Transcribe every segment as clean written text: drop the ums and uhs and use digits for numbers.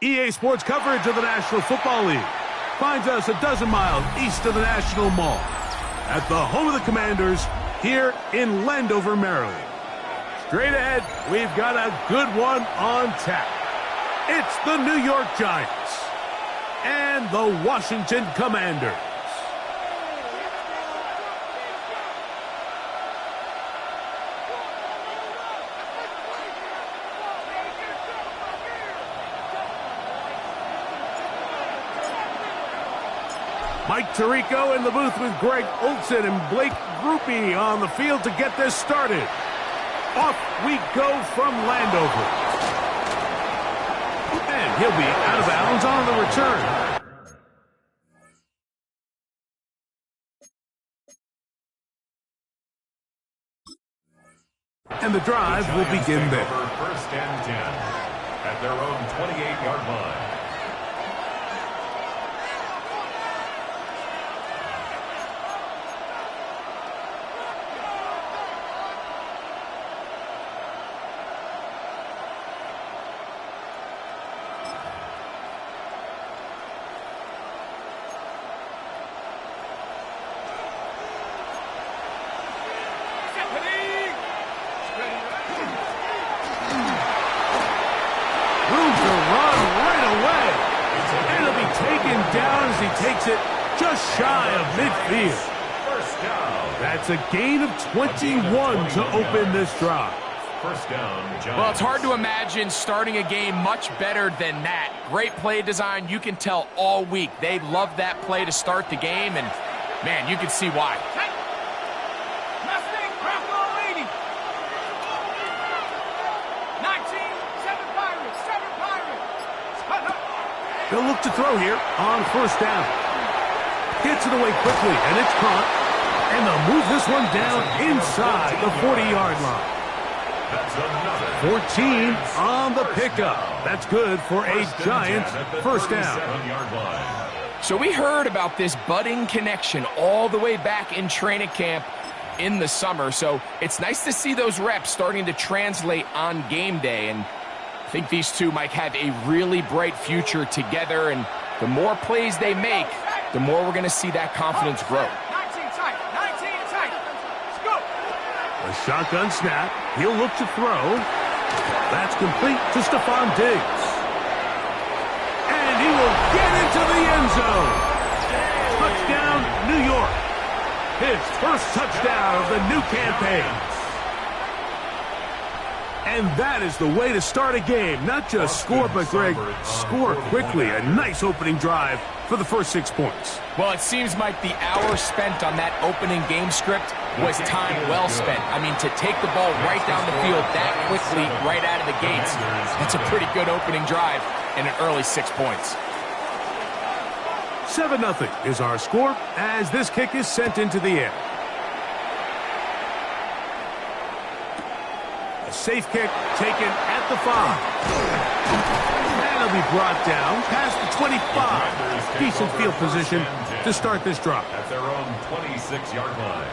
EA Sports coverage of the National Football League finds us a dozen miles east of the National Mall at the home of the Commanders here in Landover, Maryland. Straight ahead, we've got a good one on tap. It's the New York Giants and the Washington Commanders. Mike Tirico in the booth with Greg Olson and Blake Groupie on the field to get this started. Off we go from Landover. And he'll be out of bounds on the return. And the drive will begin there. First and 10 at their own 28-yard line. Takes it just shy of midfield. First down. That's a gain of 21 to open this drive. First down, Giants. Well, it's hard to imagine starting a game much better than that. Great play design. You can tell all week they love that play to start the game, and, man, you can see why. They'll look to throw here on first down. Gets it away quickly, and it's caught. And they'll move this one down inside the 40-yard line. That's 14 on the pickup. That's good for a Giants first down. So we heard about this budding connection all the way back in training camp in the summer. So it's nice to see those reps starting to translate on game day. And I think these two might have a really bright future together, and the more plays they make, the more we're going to see that confidence grow. 19 tight, 19 tight. Let's go. A shotgun snap. He'll look to throw. That's complete to Stephon Diggs. And he will get into the end zone. Touchdown, New York. His first touchdown of the new campaign. And that is the way to start a game. Not just score, but, Greg, score quickly. A nice opening drive for the first 6 points. Well, it seems like the hour spent on that opening game script was time well spent. I mean, to take the ball right down the field that quickly right out of the gates, that's a pretty good opening drive and an early 6 points. 7-0 is our score as this kick is sent into the air. A safe kick taken at the 5. And it'll be brought down past the 25. Decent field position to start this drive. At their own 26-yard line.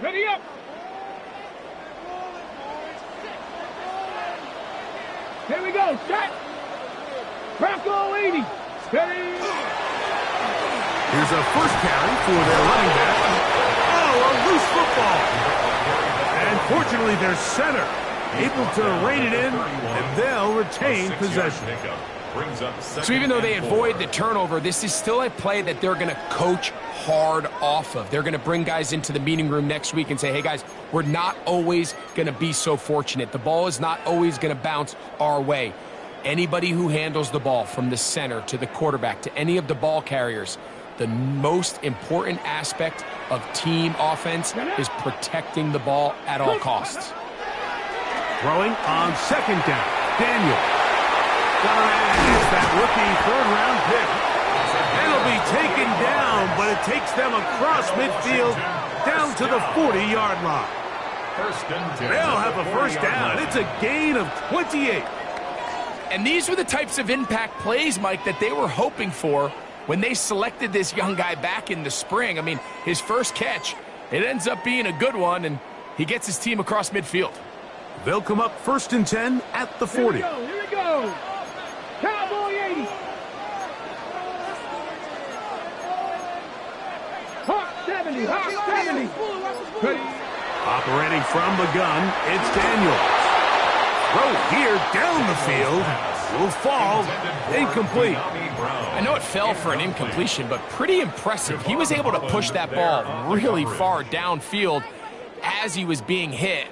Ready up. Here we go. Set. Bronco 80. Steady. Here's a first carry for their running back. Oh, a loose football. And fortunately, their center able to rein it in, and they'll retain possession. So even though they avoid the turnover, this is still a play that they're going to coach hard off of. They're going to bring guys into the meeting room next week and say, hey, guys, we're not always going to be so fortunate. The ball is not always going to bounce our way. Anybody who handles the ball from the center to the quarterback to any of the ball carriers, the most important aspect of team offense is protecting the ball at all costs. Throwing on second down. Daniel. Is that rookie third-round pick. It'll be taken down, but it takes them across midfield down to the 40-yard line. They'll have a first down. It's a gain of 28. And these were the types of impact plays, Mike, that they were hoping for when they selected this young guy back in the spring. I mean, his first catch, it ends up being a good one, and he gets his team across midfield. They'll come up 1st and 10 at the 40. Here we go. Cowboy 80. Hawk 70. Hawk 70. Ready. Operating from the gun, it's Daniels. Throw here down the field. Will fall. Incomplete. I know it fell for an incompletion, but pretty impressive. He was able to push that ball really far downfield as he was being hit.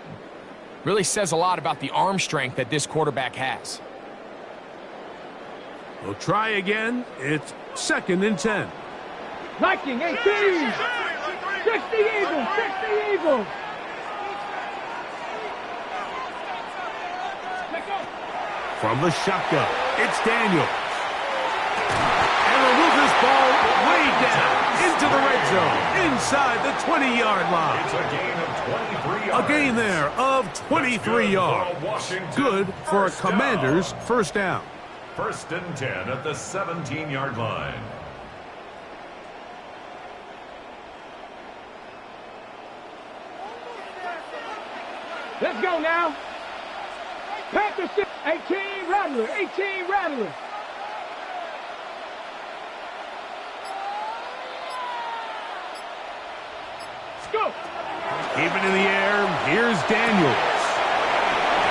Really says a lot about the arm strength that this quarterback has. We'll try again. It's 2nd and 10. Viking 18. 60 Eagles. 60 Eagles. From the shotgun, it's Daniels. And will move this ball way down into the red zone, inside the 20-yard line. It's a gain of 23 yards. A gain there of 23 yards. Good for a Commanders first down. 1st and 10 at the 17-yard line. Let's go now. Panthers 18 Rattler. 18 Rattler. Let's go. Keep it in the air. Here's Daniels.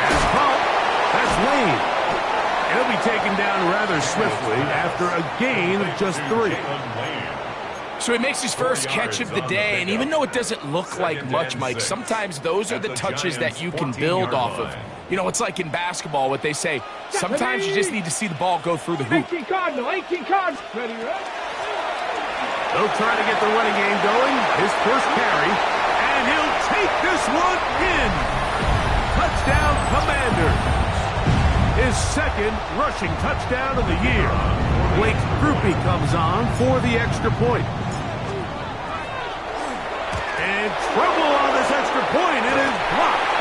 That's caught. That's Lane. He'll be taken down rather swiftly after a gain of just 3. So he makes his first catch of the day, and even though it doesn't look like much, Mike, sometimes those are the touches that you can build off of. You know, it's like in basketball, what they say, sometimes you just need to see the ball go through the hoop. 18 Cardinal. 18 Cardinal. Ready, ready. They'll try to get the running game going. His first carry, and he'll take this one in. Touchdown, Commanders. His 2nd rushing touchdown of the year. Blake Groupie comes on for the extra point. And trouble on this extra point. It is blocked.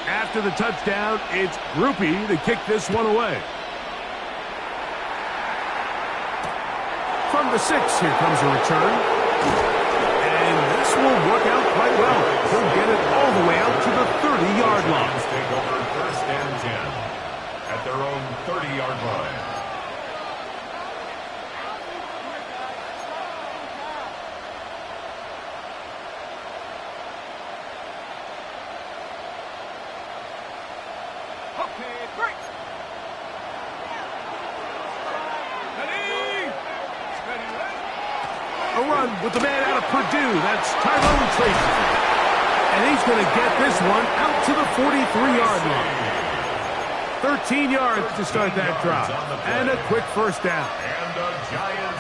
After the touchdown, it's Groupie to kick this one away. From the 6, here comes a return. And this will work out quite well. He'll get it all the way out to the 30-yard line. Take over 1st and 10 at their own 30-yard line. A run with the man out of Purdue. That's Tyrone Tracy. And he's going to get this one out to the 43-yard line. 13 yards to start that drive. And a quick first down.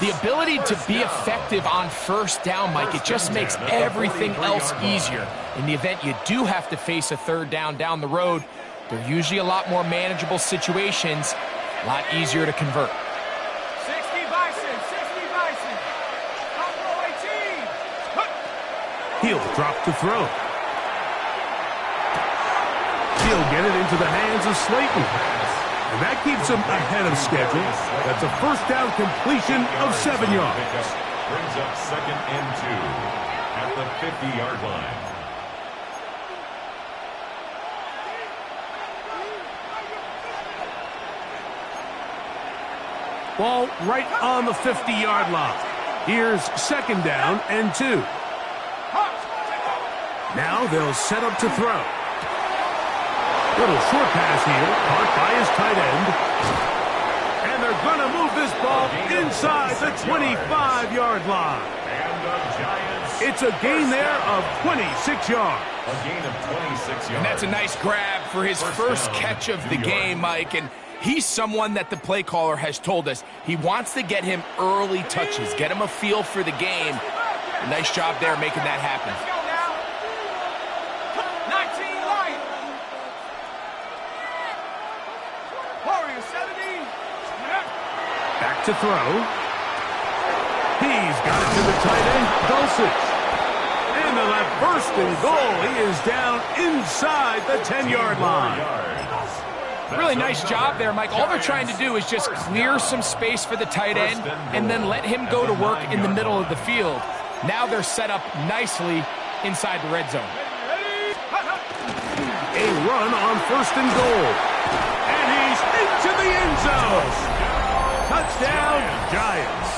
The ability to be effective on first down, Mike, it just makes everything else easier. In the event you do have to face a 3rd down the road, they're usually a lot more manageable situations, a lot easier to convert. 60 Bison. 60 Bison. Combo 18. He'll drop to throw. He'll get it into the hands of Slayton. And that keeps him ahead of schedule. That's a first down completion of 7 yards. Brings up 2nd and 2 at the 50-yard line. Ball right on the 50-yard line. Here's 2nd down and 2. Now they'll set up to throw. Little short pass here, caught by his tight end. And they're going to move this ball inside the 25-yard line. And the Giants. It's a gain there of 26 yards. A gain of 26 yards. And that's a nice grab for his first catch of the game, Mike. And he's someone that the play caller has told us he wants to get him early touches, get him a feel for the game. A nice job there making that happen. 19 right. Warrior 70. Back to throw. He's got it to the tight end, Dulcich. And the left first and goal. He is down inside the 10-yard line. Really nice job there, Mike. All they're trying to do is just clear some space for the tight end and then let him go to work in the middle of the field. Now they're set up nicely inside the red zone. A run on first and goal. And he's into the end zone. Touchdown, Giants.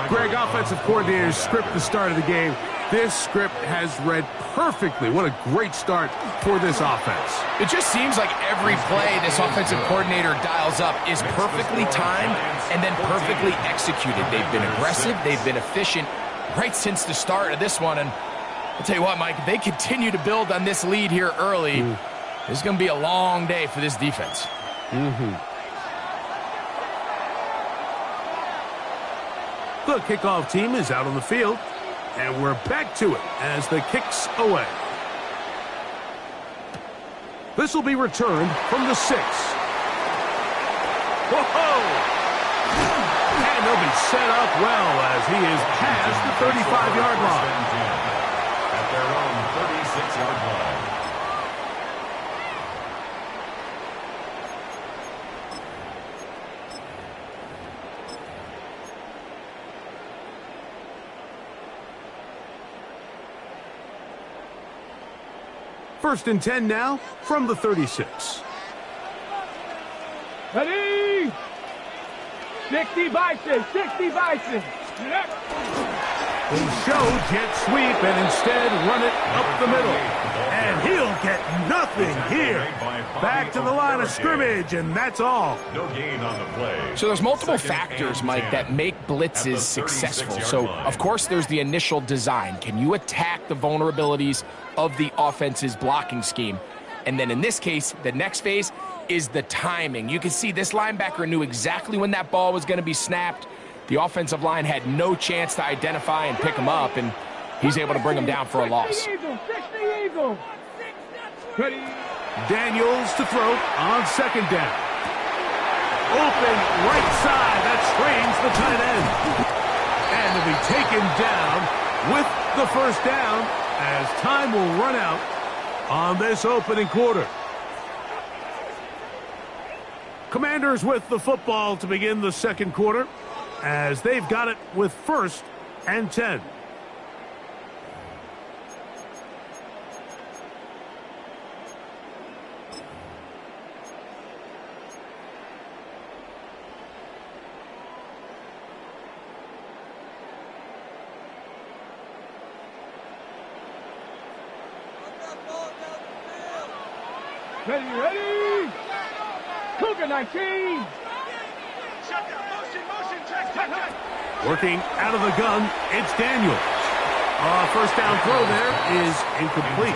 Greg, offensive coordinator's script the start of the game. This script has read perfectly. What a great start for this offense. It just seems like every play this offensive coordinator dials up is perfectly timed and then perfectly executed. They've been aggressive. They've been efficient right since the start of this one. And I'll tell you what, Mike, if they continue to build on this lead here early, this is going to be a long day for this defense. The kickoff team is out on the field, and we're back to it as the kick's away. This will be returned from the 6. Whoa! And they'll be set up well as he is past the 35-yard line. At their own 36-yard line. First and 10 now from the 36. Ready? 60 Bison, 60 Bison. They show jet sweep and instead run it up the middle. And he'll get nothing here. Back to the line of scrimmage, and that's all. No gain on the play. So there's multiple factors, Mike, that make blitzes successful. So, of course, there's the initial design. Can you attack the vulnerabilities of the offense's blocking scheme? And then in this case, the next phase is the timing. You can see this linebacker knew exactly when that ball was going to be snapped. The offensive line had no chance to identify and pick him up, and he's able to bring him down for a loss. Daniels to throw on second down. Open right side. That strains the tight end. And to be taken down with the first down as time will run out on this opening quarter. Commanders with the football to begin the second quarter as they've got it with first and 10. Ready? Cougar 19. Working out of the gun, it's Daniels. First down throw there is incomplete.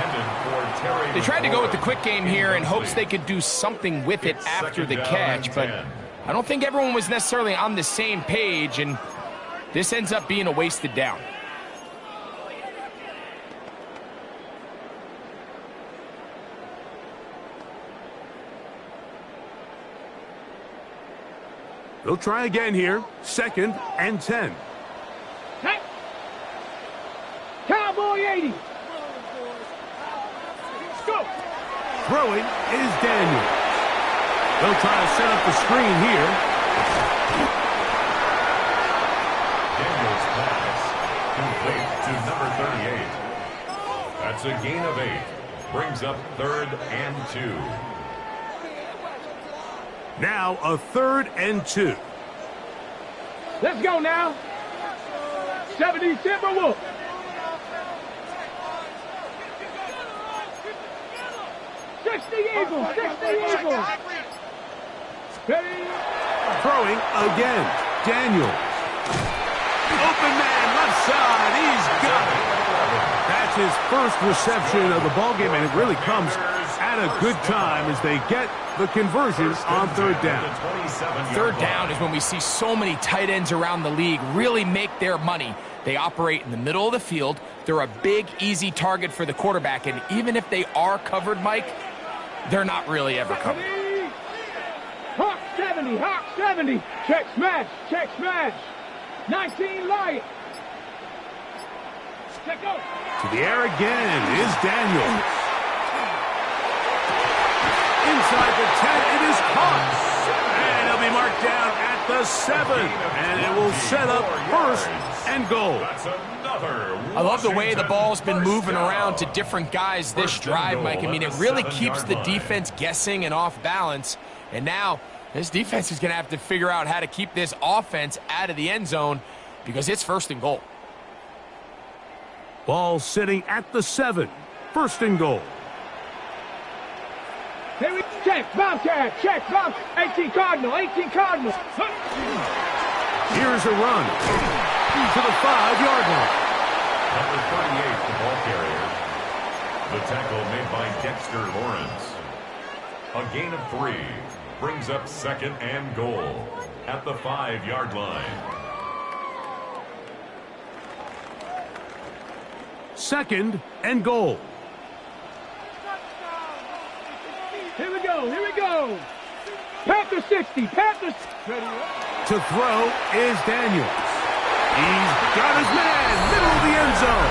They tried to go with the quick game here in hopes they could do something with it after the catch, but I don't think everyone was necessarily on the same page, and this ends up being a wasted down. They'll try again here. Second and 10. Hey. Cowboy 80. Go. Throwing is Daniels. They'll try to set up the screen here. Daniels pass complete to number 38. That's a gain of 8. Brings up 3rd and 2. Now a 3rd and 2. Let's go now. 70 Timberwolves. Eagles. Throwing again. Daniel. Open man, left side. He's got it. That's his first reception of the ballgame, and it really comes at a good time as they get the conversion on third down. Third down is when we see so many tight ends around the league really make their money. They operate in the middle of the field. They're a big, easy target for the quarterback, and even if they are covered, Mike, they're not really ever covered. Hawk 70, Hawk 70. Check smash, check smash. 19 light. Check go. To the air again is Daniel. Inside the 10, it is caught. And it'll be marked down at the 7. And it will set up first and goal. I love the way the ball's been moving around to different guys this drive, Mike. I mean, it really keeps the defense guessing and off balance. And now this defense is going to have to figure out how to keep this offense out of the end zone because it's first and goal. Ball sitting at the 7. First and goal. Here we check, Bobcat, check, Bob. 18 Cardinal, 18 Cardinal. Here's a run to the 5-yard line. Number 38, the ball carrier. The tackle made by Dexter Lawrence. A gain of 3 brings up second and goal at the 5-yard line. Second and goal. Here we go, here we go. Panther 60, Panthers. To throw is Daniels. He's got his man, middle of the end zone.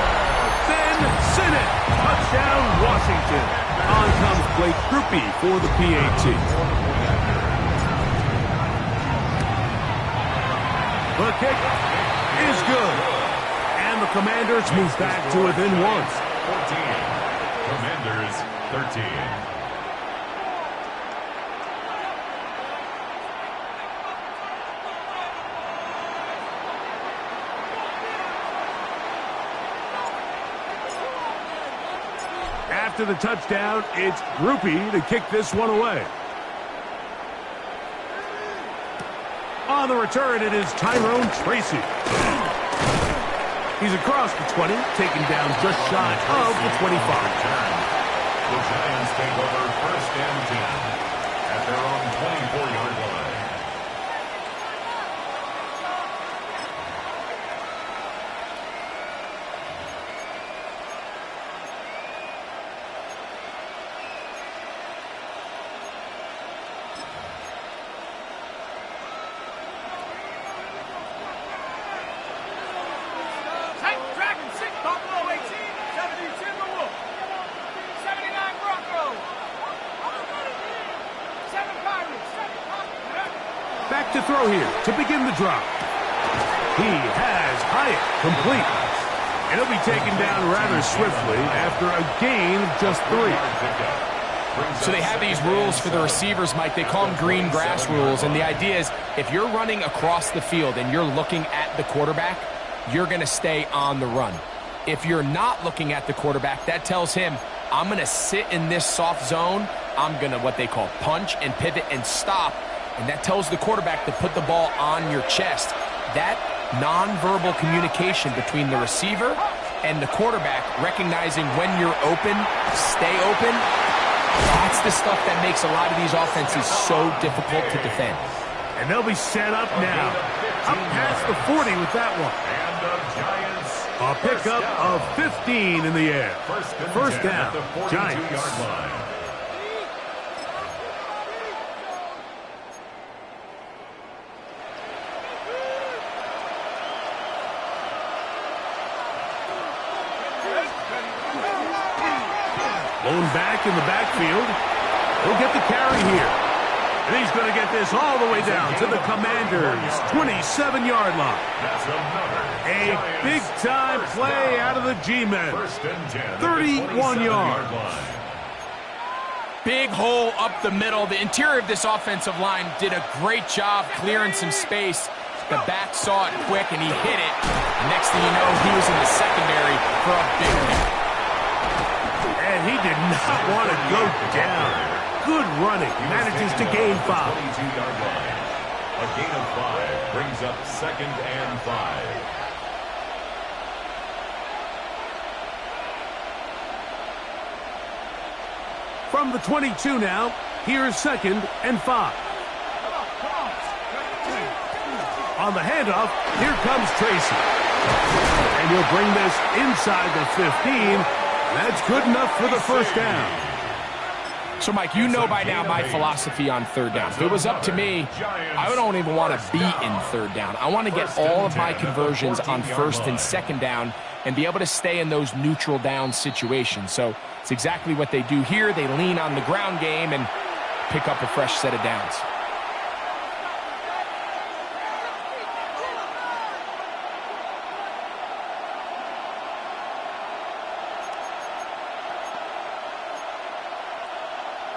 Then Sinnott, touchdown Washington. On comes Blake Grupe for the PAT. The kick is good. And the Commanders move back to within 1. 14. Commanders 13. After the touchdown, it's Grupe to kick this one away. On the return, it is Tyrone Tracy. He's across the 20, taken down just shy of the 25. The Giants take over first and 10 at their own 24-yard line. Back to throw here to begin the drive. He has Hyatt complete. And he'll be taken down rather swiftly after a gain of just 3. So they have these rules for the receivers, Mike. They call them green grass rules. And the idea is if you're running across the field and you're looking at the quarterback, you're going to stay on the run. If you're not looking at the quarterback, that tells him, I'm going to sit in this soft zone. I'm going to what they call punch and pivot and stop. And that tells the quarterback to put the ball on your chest. That nonverbal communication between the receiver and the quarterback, recognizing when you're open, stay open, that's the stuff that makes a lot of these offenses so difficult to defend. And they'll be set up now. Up past the 40 with that one. And the Giants. A pickup of 15 in the air. First down, Giants. Line. Blown back in the backfield. He'll get the carry here. And he's going to get this all the way down to the Commanders' 27-yard line. A big-time play out of the G-men. 31 yards. Big hole up the middle. The interior of this offensive line did a great job clearing some space. The back saw it quick, and he hit it. Next thing you know, he was in the secondary for a big hit. And he did not want to go down. good running. Manages to gain 5. 22-yard line. A gain of 5 brings up 2nd and 5. From the 22 now, here's 2nd and 5. On the handoff, here comes Tracy. And he'll bring this inside the 15. That's good enough for the first down. So, Mike, you know by now my philosophy on 3rd down. If it was up to me, I don't even want to be in 3rd down. I want to get all of my conversions on 1st and 2nd down and be able to stay in those neutral down situations. So it's exactly what they do here. They lean on the ground game and pick up a fresh set of downs.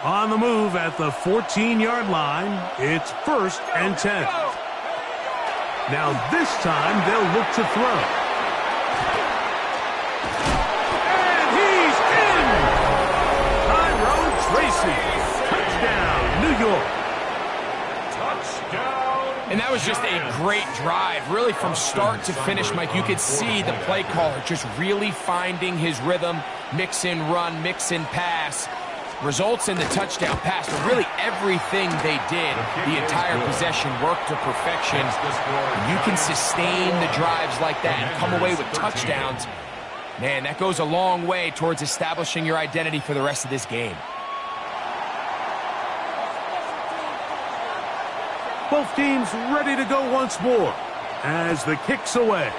On the move at the 14-yard line, it's 1st and 10. Now this time they'll look to throw. And he's in! Tyrone Tracy. Touchdown, New York. Touchdown. And that was just a great drive. Really from start to finish, Mike, you could see the play caller just really finding his rhythm. Mix in run, mix in pass. Results in the touchdown pass, but really everything they did, the entire possession worked to perfection. And you can sustain the drives like that and come away with touchdowns. Man, that goes a long way towards establishing your identity for the rest of this game. Both teams ready to go once more as the kick's away.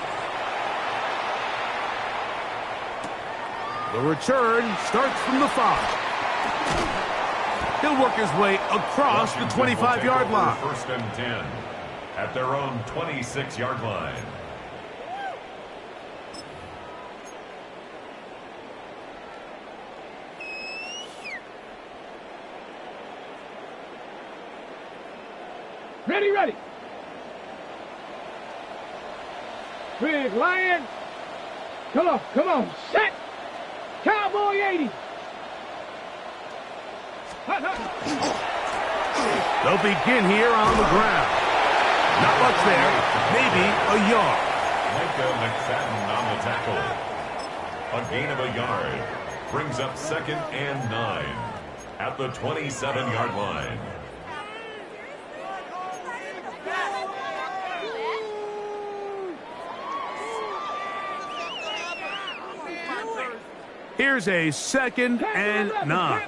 The return starts from the 5. He'll work his way across the 25-yard line. 1st and 10 at their own 26-yard line. Ready, ready. Big Lion. Come on. Set. Cowboy 80. They'll begin here on the ground. Not much there. Maybe a yard. Micah McFadden on the tackle. A gain of a yard. Brings up 2nd and 9 at the 27-yard line. Here's a 2nd and 9.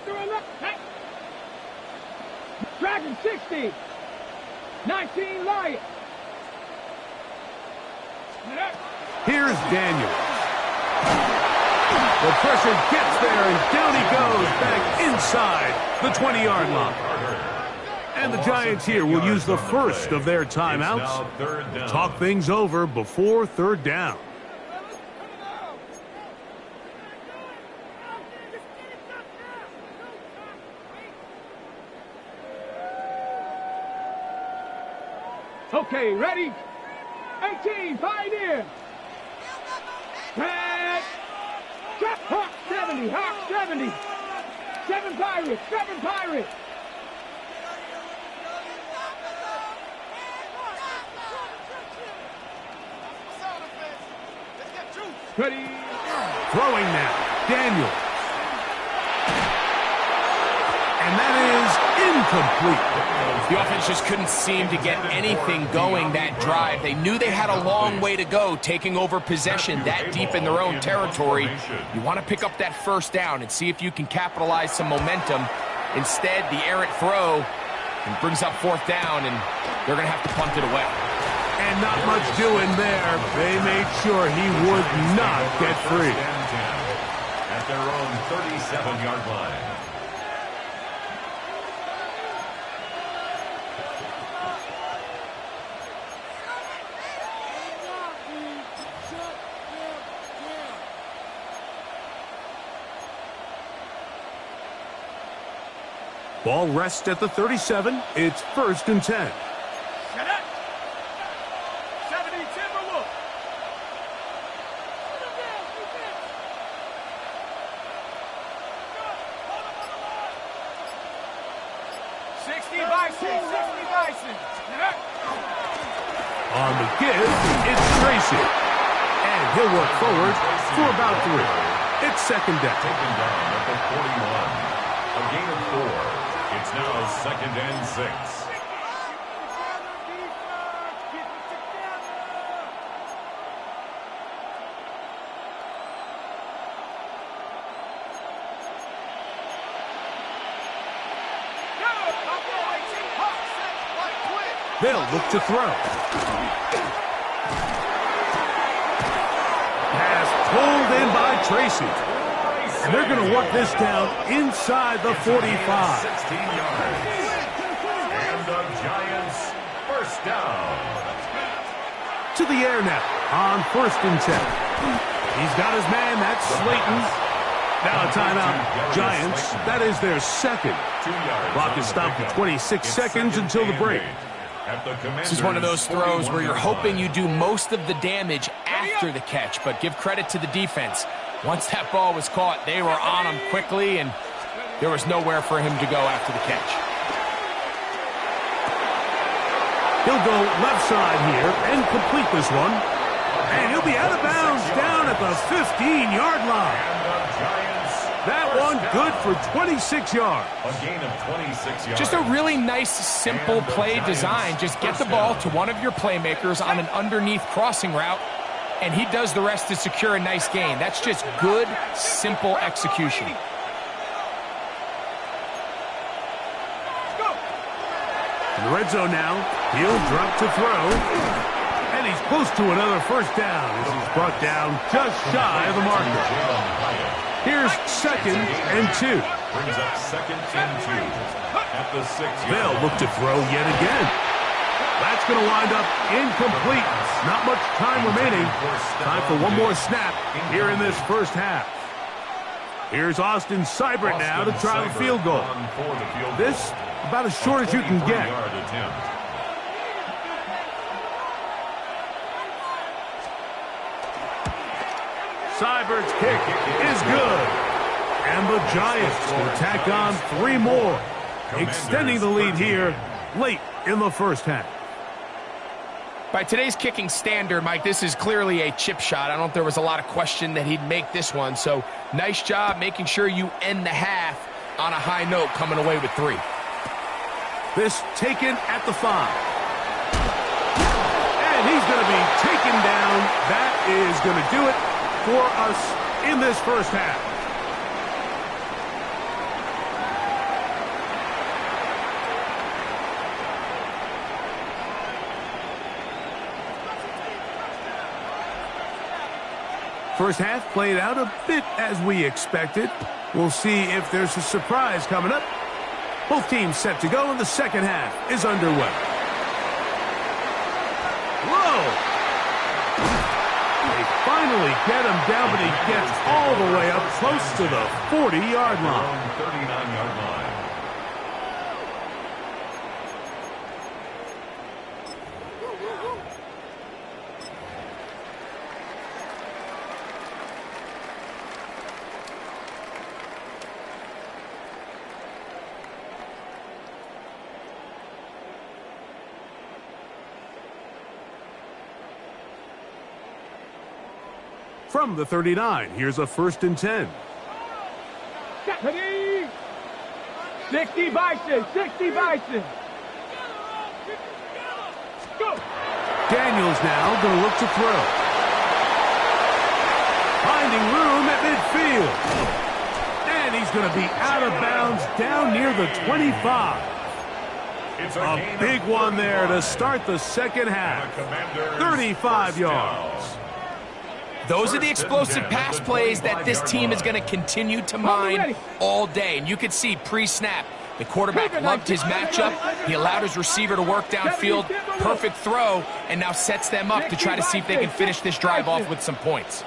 Dragon 60. 19 Lion. Here's Daniels. The pressure gets there, and down he goes back inside the 20-yard line. And the Giants here will use the first of their timeouts to talk things over before 3rd down. Okay, ready? 18, pioneer. Tag. Hawk 70, Hawk 70. 7 Pirates, 7 Pirates. Ready. Throwing now, Daniel. And that is incomplete. The offense just couldn't seem to get anything going that drive. They knew they had a long way to go, taking over possession that deep in their own territory. You want to pick up that 1st down and see if you can capitalize some momentum. Instead, the errant throw and brings up 4th down, and they're going to have to punt it away. And not much doing there. They made sure he would not get free. At their own 37-yard line. Ball rests at the 37. It's 1st and 10. Set up. 70 Timberwolves. 60 Bison, 60 Bison. On the give, it's Tracy. And he'll work forward for about 3. It's second down. Taken down at the 41. A gain of 4. It's now second and 6. They'll look to throw. Pass pulled in by Tracy. And they're going to work this down inside the 45. 16 yards. And the Giants first down. To the air now on 1st and 10. He's got his man. That's Slayton. Now a timeout. Giants. That is their second. Clock is stopped for 26 seconds until the break. This is one of those throws where you're hoping you do most of the damage after the catch, but give credit to the defense. Once that ball was caught, they were on him quickly, and there was nowhere for him to go after the catch. He'll go left side here and complete this one. And he'll be out of bounds down at the 15-yard line. That one good for 26 yards. A gain of 26 yards. Just a really nice, simple play design. Just get the ball to one of your playmakers on an underneath crossing route, and he does the rest to secure a nice gain. That's just good, simple execution. In the red zone now, he'll drop to throw. And he's close to another first down as he's brought down just shy of the marker. Here's second and 2. Brings up second and 2 at the 6. They'll look to throw yet again. That's going to wind up incomplete. Not much time remaining. Time for one more snap here in this first half. Here's Austin Seibert now to try the field goal. This about as short as you can get. Seibert's kick is good. And the Giants will tack on 3 more, extending the lead here late in the first half. By today's kicking standard, Mike, this is clearly a chip shot. I don't think there was a lot of question that he'd make this one. So nice job making sure you end the half on a high note, coming away with 3. This taken at the 5. And he's going to be taken down. That is going to do it for us in this first half. First half played out a bit as we expected. We'll see if there's a surprise coming up. Both teams set to go, and the second half is underway. Whoa! They finally get him down, but he gets all the way up close to the 40-yard line. 39-yard line. From the 39, here's a 1st and 10. 60 Bison, 60 Bison. Go. Daniels now going to look to throw. Finding room at midfield. And he's going to be out of bounds down near the 25. A big one there to start the second half. 35 yards. Those are the explosive pass plays that this team is going to continue to mine all day. And you can see pre-snap, the quarterback loved his matchup. He allowed his receiver to work downfield. Perfect throw, and now sets them up to try to see if they can finish this drive off with some points.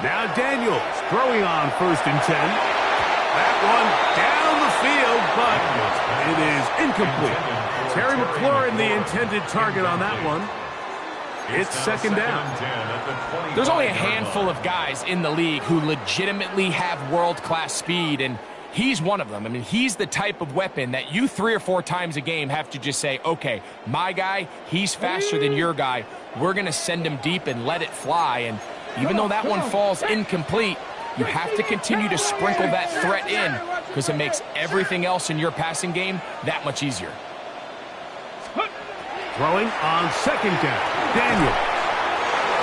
Now Daniels throwing on 1st and 10. That one down the field, but it is incomplete. Terry McLaurin, the intended target on that one. It's second down. There's only a handful of guys in the league who legitimately have world-class speed, and he's one of them. I mean, he's the type of weapon that you 3 or 4 times a game have to just say, okay, my guy, he's faster than your guy. We're going to send him deep and let it fly. And even though that one falls incomplete, you have to continue to sprinkle that threat in because it makes everything else in your passing game that much easier. Throwing on second down. Daniel.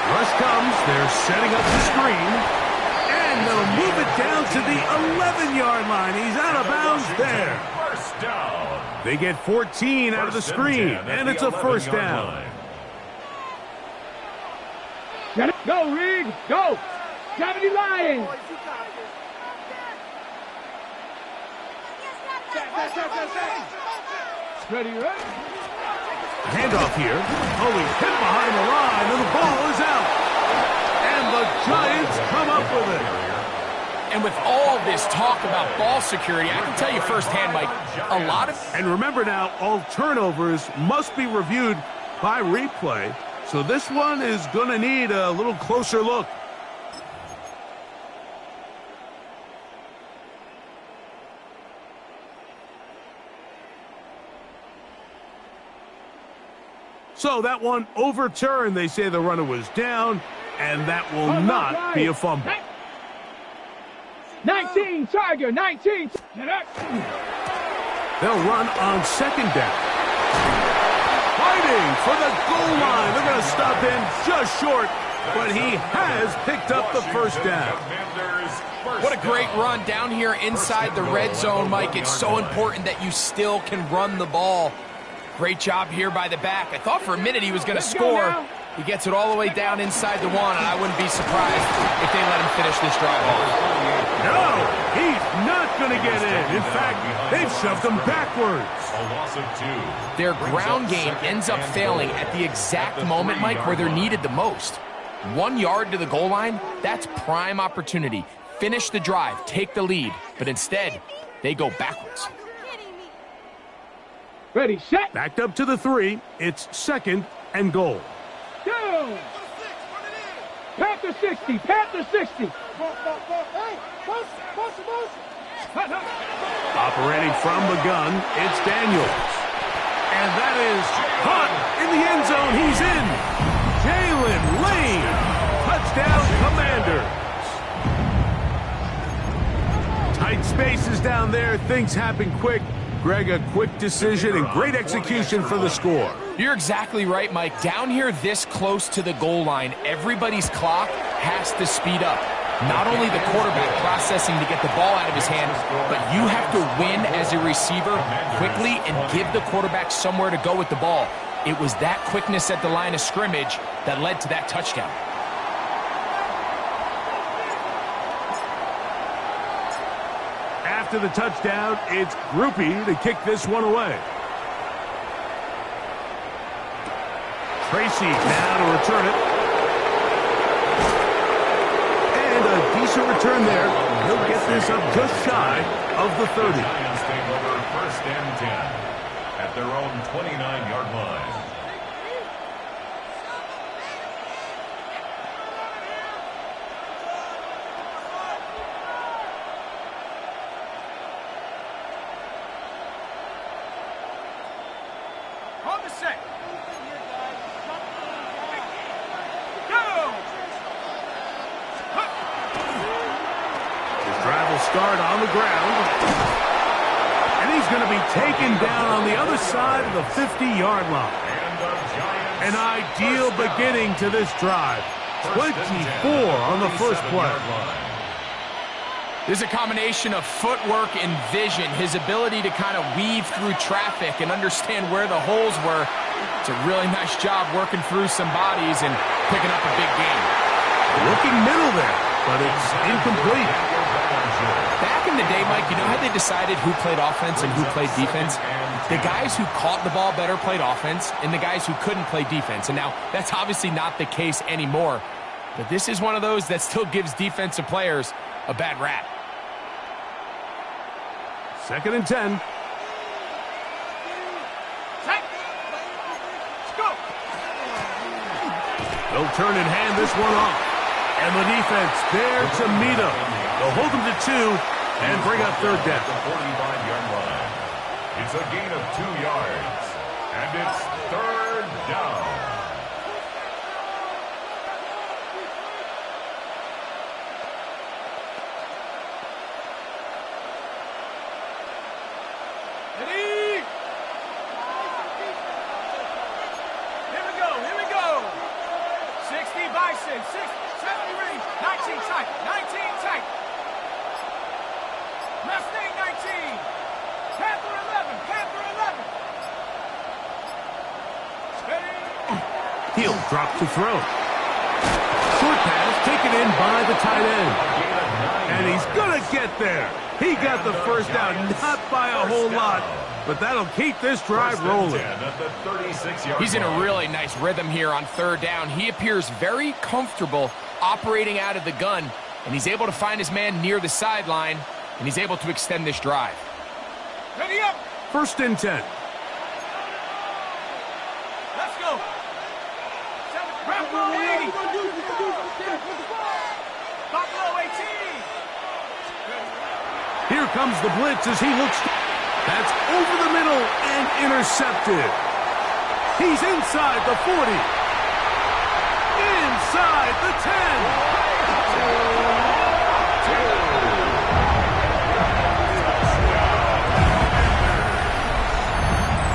Rush comes. They're setting up the screen. And they'll move it down to the 11-yard line. He's out of bounds there. First down. They get 14 out of the screen, and it's a first down. Go, Reed. Go. 70 Lions. Ready, ready. Handoff here. Oh, he's hit behind the line, and the ball is out. And the Giants come up with it. And with all this talk about ball security, I can tell you firsthand, Mike, a lot of... And remember now, all turnovers must be reviewed by replay. So this one is going to need a little closer look. So that one overturned. They say the runner was down, and that will not be a fumble. 19, Tiger, 19. They'll run on second down. Fighting for the goal line. They're going to stop him just short, but he has picked up the first down. What a great run down here inside the red zone, Mike. It's so important that you still can run the ball. Great job here by the back. I thought for a minute he was going to score. He gets it all the way down inside the 1, and I wouldn't be surprised if they let him finish this drive off. No, he's not going to get in. In fact, they've shoved him backwards. A loss of 2. Their ground game ends up failing at the exact moment, Mike, where they're needed the most. 1 yard to the goal line, that's prime opportunity. Finish the drive, take the lead, but instead, they go backwards. Ready, set. Backed up to the 3. It's second and goal. Go. Panther 60, Panther 60. Operating from the gun, it's Daniels. And that is caught in the end zone. He's in. Jalen Lane. Touchdown, Commanders. Tight spaces down there. Things happen quick. Greg, a quick decision and great execution for the score. You're exactly right, Mike. Down here this close to the goal line, everybody's clock has to speed up. Not only the quarterback processing to get the ball out of his hand, but you have to win as a receiver quickly and give the quarterback somewhere to go with the ball. It was that quickness at the line of scrimmage that led to that touchdown. After the touchdown, it's Groupie to kick this one away. Tracy now to return it. And a decent return there. He'll get this up just shy of the 30. Giants take over first and 10 at their own 29-yard line. Start on the ground. And he's going to be taken down on the other side of the 50-yard line. An ideal beginning to this drive. 24 on the first play. There's a combination of footwork and vision, his ability to kind of weave through traffic and understand where the holes were. It's a really nice job working through some bodies and picking up a big game. Looking middle there, but it's incomplete. Back in the day, Mike, you know how they decided who played offense and who played defense? The guys who caught the ball better played offense, and the guys who couldn't play defense. And now, that's obviously not the case anymore. But this is one of those that still gives defensive players a bad rap. Second and 10. They'll turn and hand this one off. And the defense there to meet them. They'll hold them to 2 and bring up third down. The 45-yard line. It's a gain of 2 yards. And it's third down. Ready? Here we go. 60 Bison, 70 Reed, 19 tight, 19 tight. Mustang 19, Panther 11, Panther 11. Steady. He'll drop to throw. Short pass taken in by the tight end. And he's going to get there. He got the first down, not by a whole lot, but that'll keep this drive rolling. He's in a really nice rhythm here on third down. He appears very comfortable operating out of the gun, and he's able to find his man near the sideline, and he's able to extend this drive. Ready up. 1st and 10. Let's go. Buffalo 80. Buffalo 18. Here comes the blitz as he looks. That's over the middle and intercepted. He's inside the 40. Inside the 10.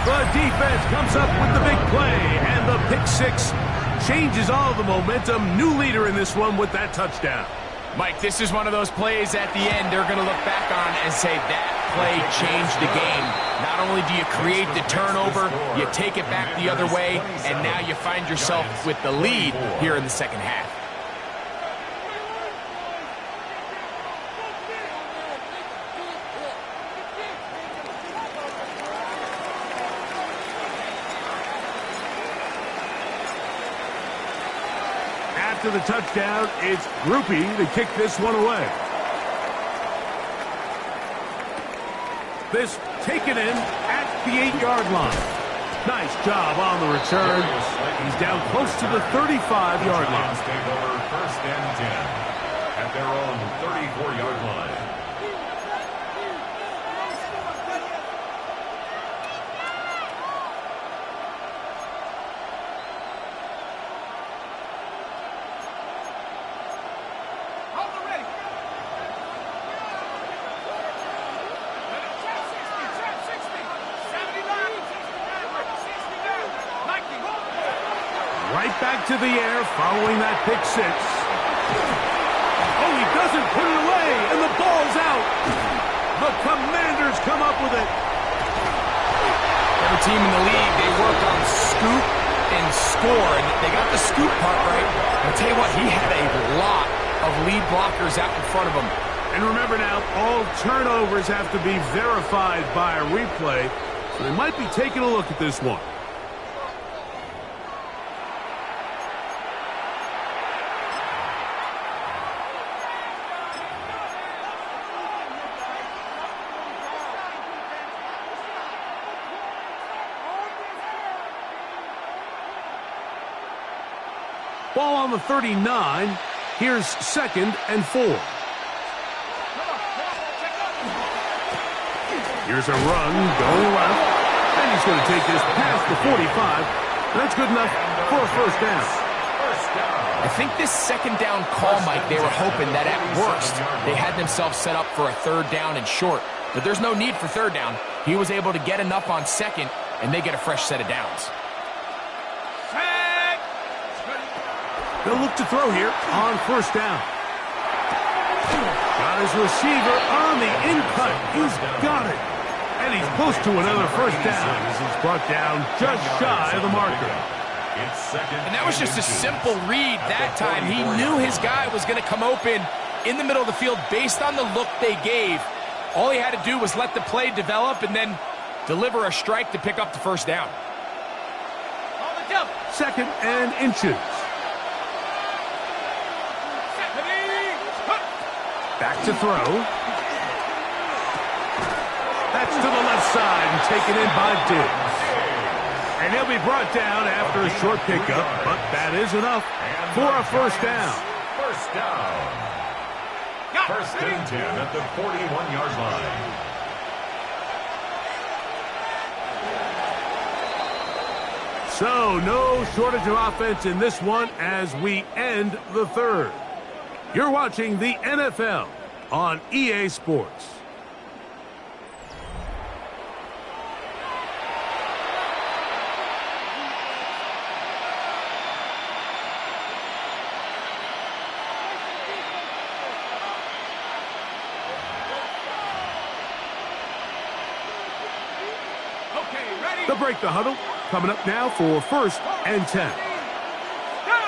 The defense comes up with the big play, and the pick 6 changes all the momentum. New leader in this one with that touchdown. Mike, this is one of those plays at the end they're going to look back on and say that play changed the game. Not only do you create the turnover, you take it back the other way, and now you find yourself with the lead here in the second half. After the touchdown, it's Groupie to kick this one away. This taken in at the 8-yard line. Nice job on the return. He's down close to the 35-yard line. Take over 1st and 10 at their own 34-yard line. Right back to the air following that pick 6. Oh, he doesn't put it away, and the ball's out. The Commanders come up with it. Every team in the league, they work on scoop and score, and they got the scoop part right. I'll tell you what, he had a lot of lead blockers out in front of him. And remember now, all turnovers have to be verified by a replay, so they might be taking a look at this one. Ball on the 39. Here's 2nd and 4. Here's a run going left. And he's going to take this past the 45. That's good enough for a first down. I think this second down call, Mike, they were hoping that at worst they had themselves set up for a third down and short. But there's no need for third down. He was able to get enough on second, and they get a fresh set of downs. They'll look to throw here on first down. Got his receiver on the in-cut. He's got it. And he's close to another first down as he's brought down just shy of the marker. And that was just a simple read that time. He knew his guy was going to come open in the middle of the field based on the look they gave. All he had to do was let the play develop and then deliver a strike to pick up the first down. 2nd and inches. Back to throw. That's to the left side and taken in by Diggs. And he'll be brought down after a short pickup, but that is enough for a first down. First down. First and 10 at the 41-yard line. So, no shortage of offense in this one as we end the third. You're watching the NFL on EA Sports. To break the huddle, coming up now for first and 10. Go!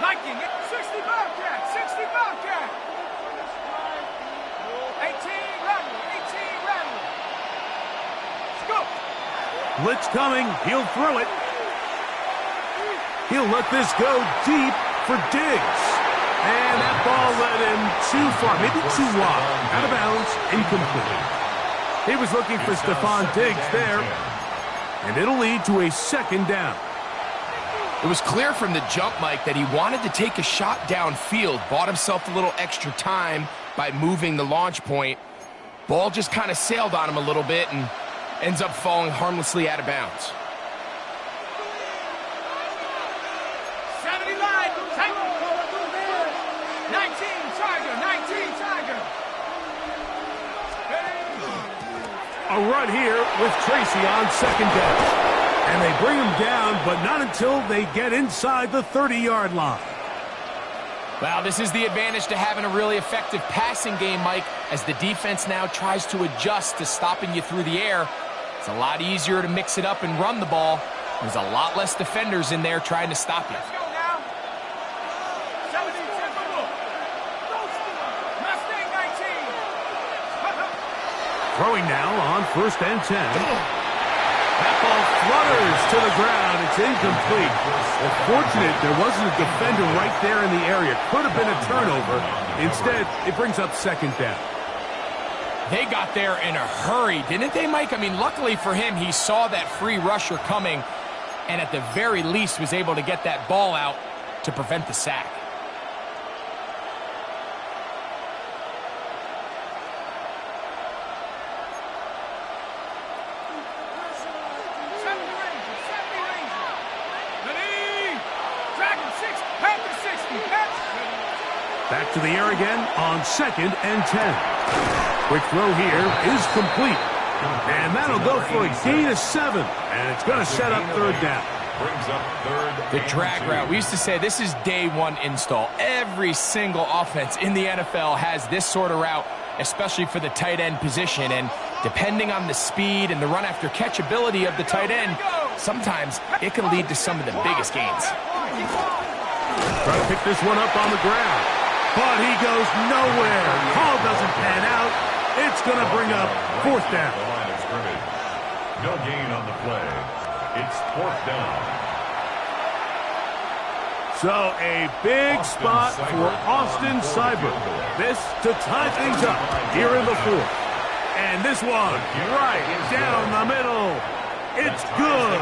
Liking it. 60 Bobcat, 60 Bobcat. 18 Rattle, 18 Rattle. Let's go. Blitz coming, he'll throw it. He'll let this go deep for Diggs. And that ball led him too far, maybe too wide. Out of bounds, incomplete. He was looking for Stephon Diggs there, and it'll lead to a second down. It was clear from the jump, Mike, that he wanted to take a shot downfield, bought himself a little extra time by moving the launch point. Ball just kind of sailed on him a little bit and ends up falling harmlessly out of bounds. 70 line, Tiger. 19 Tiger, 19 Tiger. A run here with Tracy on second down. And they bring him down, but not until they get inside the 30-yard line. Well, this is the advantage to having a really effective passing game, Mike, as the defense now tries to adjust to stopping you through the air. It's a lot easier to mix it up and run the ball. There's a lot less defenders in there trying to stop you. Let's go now. 70 Timberwolf. Mustang 19. Throwing now on first and 10. That ball flutters to the ground. It's incomplete. Well, fortunate there wasn't a defender right there in the area. Could have been a turnover. Instead, it brings up second down. They got there in a hurry, didn't they, Mike? I mean, luckily for him, he saw that free rusher coming and at the very least was able to get that ball out to prevent the sack. Back to the air again on second and 10. Quick throw here is complete. And that'll go for a gain of 7. And it's going to set up third down. Brings up third. The drag route. We used to say this is day one install. Every single offense in the NFL has this sort of route, especially for the tight end position. And depending on the speed and the run after catch ability of the tight end, sometimes it can lead to some of the biggest gains. Trying to pick this one up on the ground. But he goes nowhere. Call doesn't pan out. It's going to bring up fourth down. The line of scrimmage. No gain on the play. It's fourth down. So a big spot for Austin Seibert. This to tie things up here in the fourth. And this one right down the middle. It's good.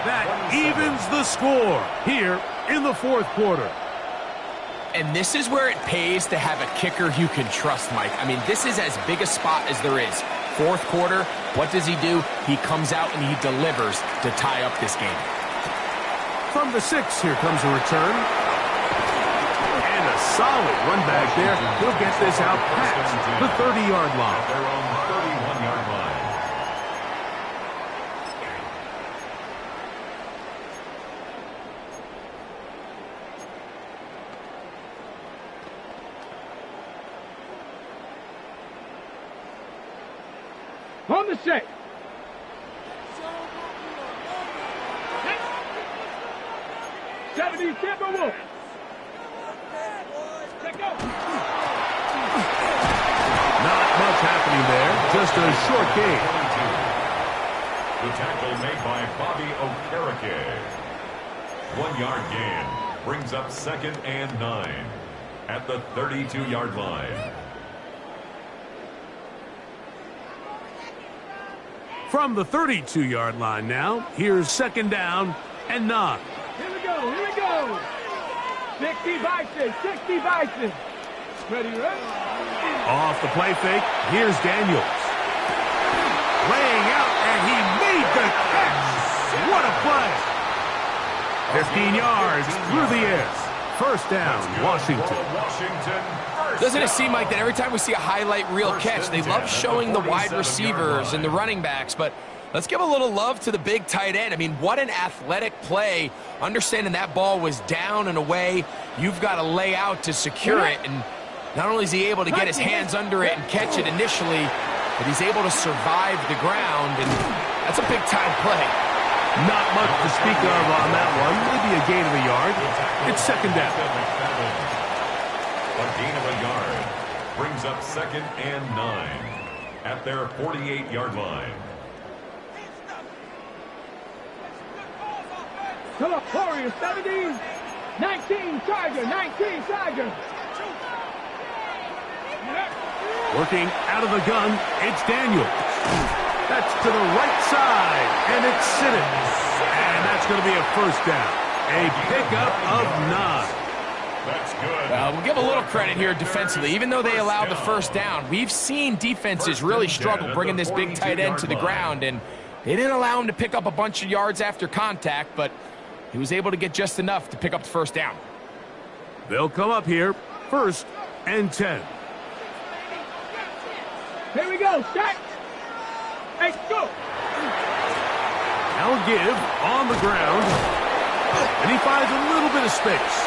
That evens the score here in the fourth quarter. And this is where it pays to have a kicker you can trust, Mike. I mean, this is as big a spot as there is. Fourth quarter, what does he do? He comes out and he delivers to tie up this game. From the 6, here comes a return. And a solid run back there. He'll get this out past the 30-yard line. Their own 31-yard line. On the set. Timberwolf. Let go. Not much happening there. Just a short gain. The tackle made by Bobby Okereke. 1-yard gain. Brings up second and 9 at the 32-yard line. From the 32-yard line now, here's second down and 9. Here we go, here we go. 60 Bison, 60 Bison. Ready, ready? Off the play fake, here's Daniels. Laying out, and he made the catch. What a play. 15 yards through the air. First down, Washington. Doesn't it seem like that every time we see a highlight reel catch, they love showing the wide receivers and the running backs, but let's give a little love to the big tight end. I mean, what an athletic play. Understanding that ball was down and away, you've got to lay out to secure it, and not only is he able to get his hands under it and catch it initially, but he's able to survive the ground, and that's a big-time play. Not much to speak of on that one. Maybe a gain of a yard. It's second down. A gain of a yard brings up second and 9 at their 48-yard line. Come on, Warriors, 70. 19, Tiger, 19, Tiger. Working out of the gun, it's Daniels. That's to the right side, and it's sitting. And that's going to be a first down. A pickup of 9. That's good. We'll give a little credit here defensively. Even though they allowed the first down, we've seen defenses really struggle bringing this big tight end to the ground, and they didn't allow him to pick up a bunch of yards after contact, but he was able to get just enough to pick up the first down. They'll come up here, first and 10. Here we go, stack. Hey, go. Now give on the ground, and he finds a little bit of space.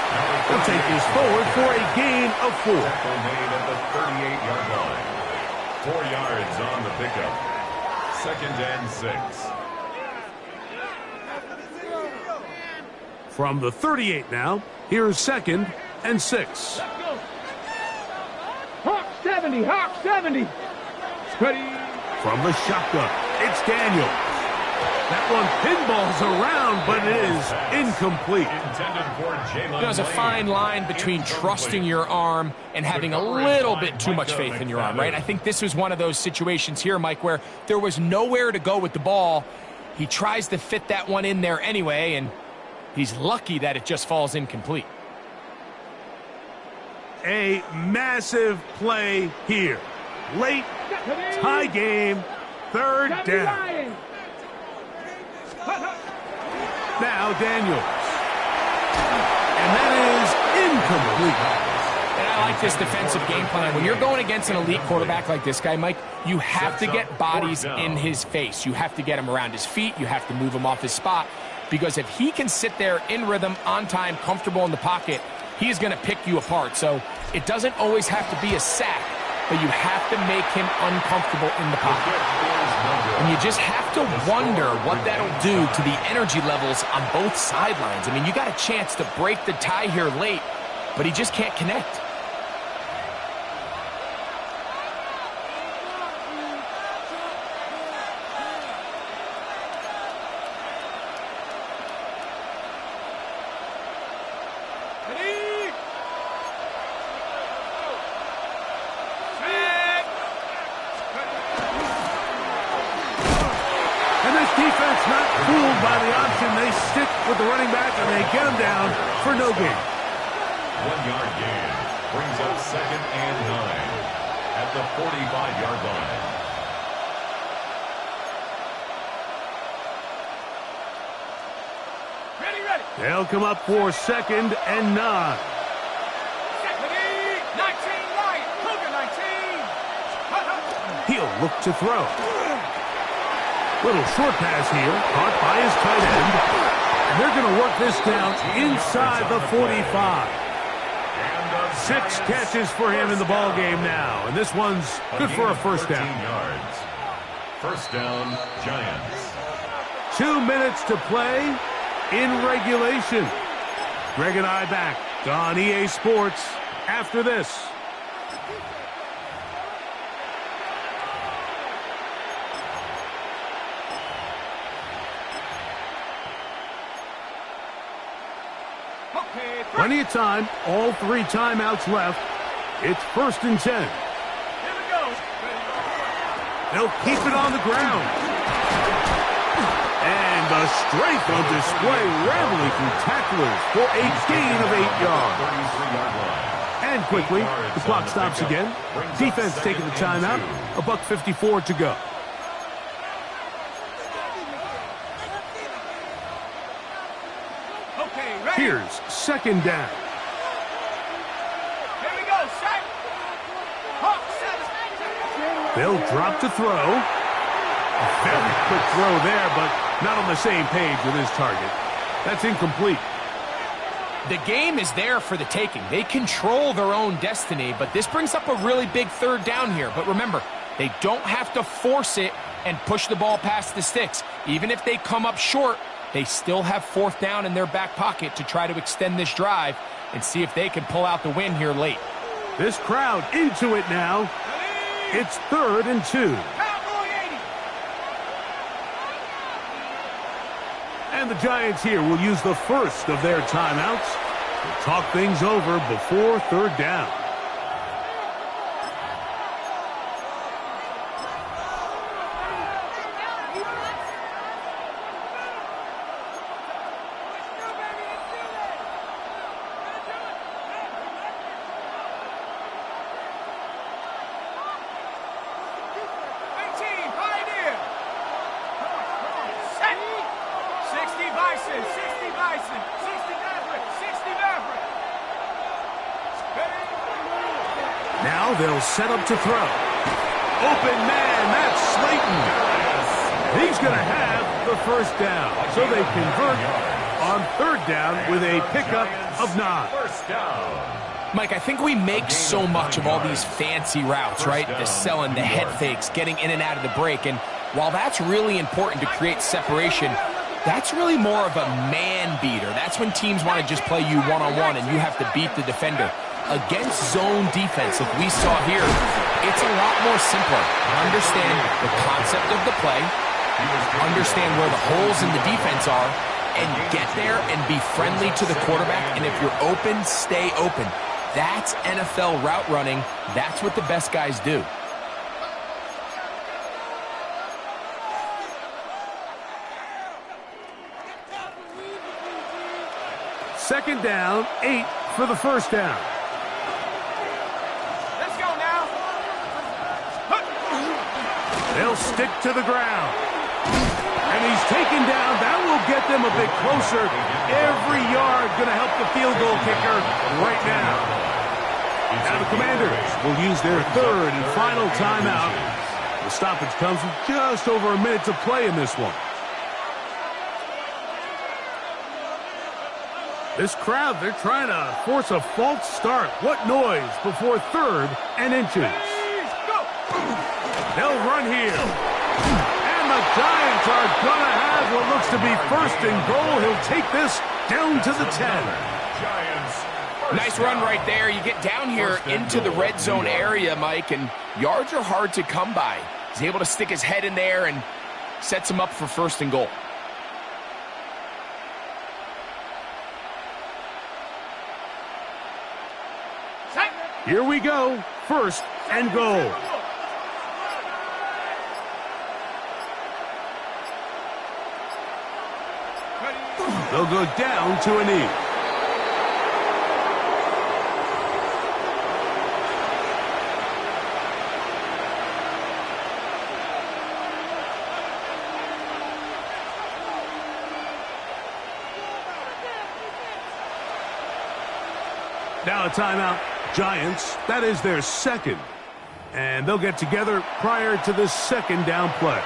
He'll take this forward for a gain of 4. Tackle made at the 38-yard line. 4 yards on the pickup. Second and 6. From the 38 now, here's second and 6. Hawk 70, Hawk 70. Ready. From the shotgun, it's Daniels. That one pinballs around, but it is incomplete. There's a fine line between trusting your arm and having a little bit too much faith in your arm, right? I think this was one of those situations here, Mike, where there was nowhere to go with the ball. He tries to fit that one in there anyway, and he's lucky that it just falls incomplete. A massive play here. Late, tie game, third down. Now Daniels. And that is incomplete. And I like this defensive game plan. When you're going against an elite quarterback like this guy, Mike, you have to get bodies in his face. You have to get him around his feet. You have to move him off his spot. Because if he can sit there in rhythm, on time, comfortable in the pocket, he's going to pick you apart. So it doesn't always have to be a sack, but you have to make him uncomfortable in the pocket. And you just have to wonder what that'll do to the energy levels on both sidelines. I mean, you got a chance to break the tie here late, but he just can't connect. Defense not fooled by the option. They stick with the running back, and they get him down for no gain. 1 yard gain brings up second and 9 at the 45-yard line. Ready. They'll come up for second and 9. 19 right. Cougar 19. He'll look to throw. Little short pass here, caught by his tight end. And they're going to work this down inside the 45. 6 catches for him in the ball game now. And this one's good for a first down. Yards. First down, Giants. 2 minutes to play in regulation. Greg and I back on EA Sports after this. Plenty of time. All 3 timeouts left. It's first and 10. Here we go. They'll keep it on the ground. And the strength on display, rambling through tacklers for a gain of 8 yards. 33-yard line. And quickly, the clock stops again. Defense taking the timeout. $1:54 to go. Here's second down. Here we go, set. Hawk, set. They'll drop to throw. A very quick throw there, but not on the same page with his target. That's incomplete. The game is there for the taking. They control their own destiny, but this brings up a really big third down here. But remember, they don't have to force it and push the ball past the sticks. Even if they come up short, they still have fourth down in their back pocket to try to extend this drive and see if they can pull out the win here late. This crowd into it now. It's 3rd and 2. And the Giants here will use the first of their timeouts to talk things over before third down. Now they'll set up to throw. Open man, that's Slayton. He's going to have the first down. So they convert on third down with a pickup of 9. First down. Mike, I think we make so much of all these fancy routes, right? The selling, the head fakes, getting in and out of the break. And while that's really important to create separation, that's really more of a man beater. That's when teams want to just play you one-on-one and you have to beat the defender. Against zone defense, like we saw here, it's a lot more simpler. Understand the concept of the play, understand where the holes in the defense are, and get there and be friendly to the quarterback. And if you're open, stay open. That's NFL route running. That's what the best guys do. Second down, 8 for the first down. Let's go now. They'll stick to the ground. And he's taken down. That will get them a bit closer. Every yard going to help the field goal kicker right now. Now the Commanders will use their third and final timeout. The stoppage comes with just over a minute to play in this one. This crowd, they're trying to force a false start. What noise before 3rd and inches. They'll run here. And the Giants are going to have what looks to be 1st and goal. He'll take this down to the 10. Nice run right there. You get down here into the red zone area, Mike, and yards are hard to come by. He's able to stick his head in there and sets him up for 1st and goal. Here we go. 1st and goal. They'll go down to a knee. Now a timeout. Giants, that is their 2nd. And they'll get together prior to this 2nd down play.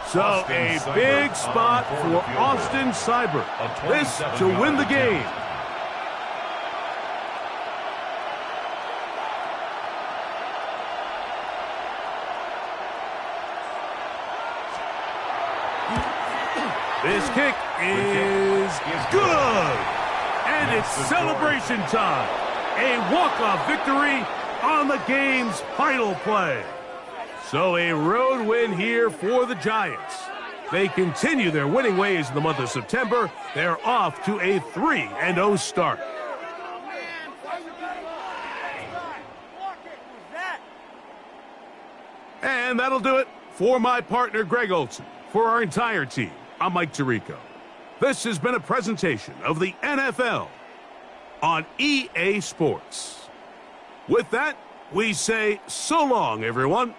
So a big spot for Austin Seibert. This to win the game. This kick is good. And it's celebration time. A walk-off victory on the game's final play. So a road win here for the Giants. They continue their winning ways in the month of September. They're off to a 3-0 start. And that'll do it for my partner, Greg Olson. For our entire team, I'm Mike Tirico. This has been a presentation of the NFL on EA Sports. With that, we say so long, everyone.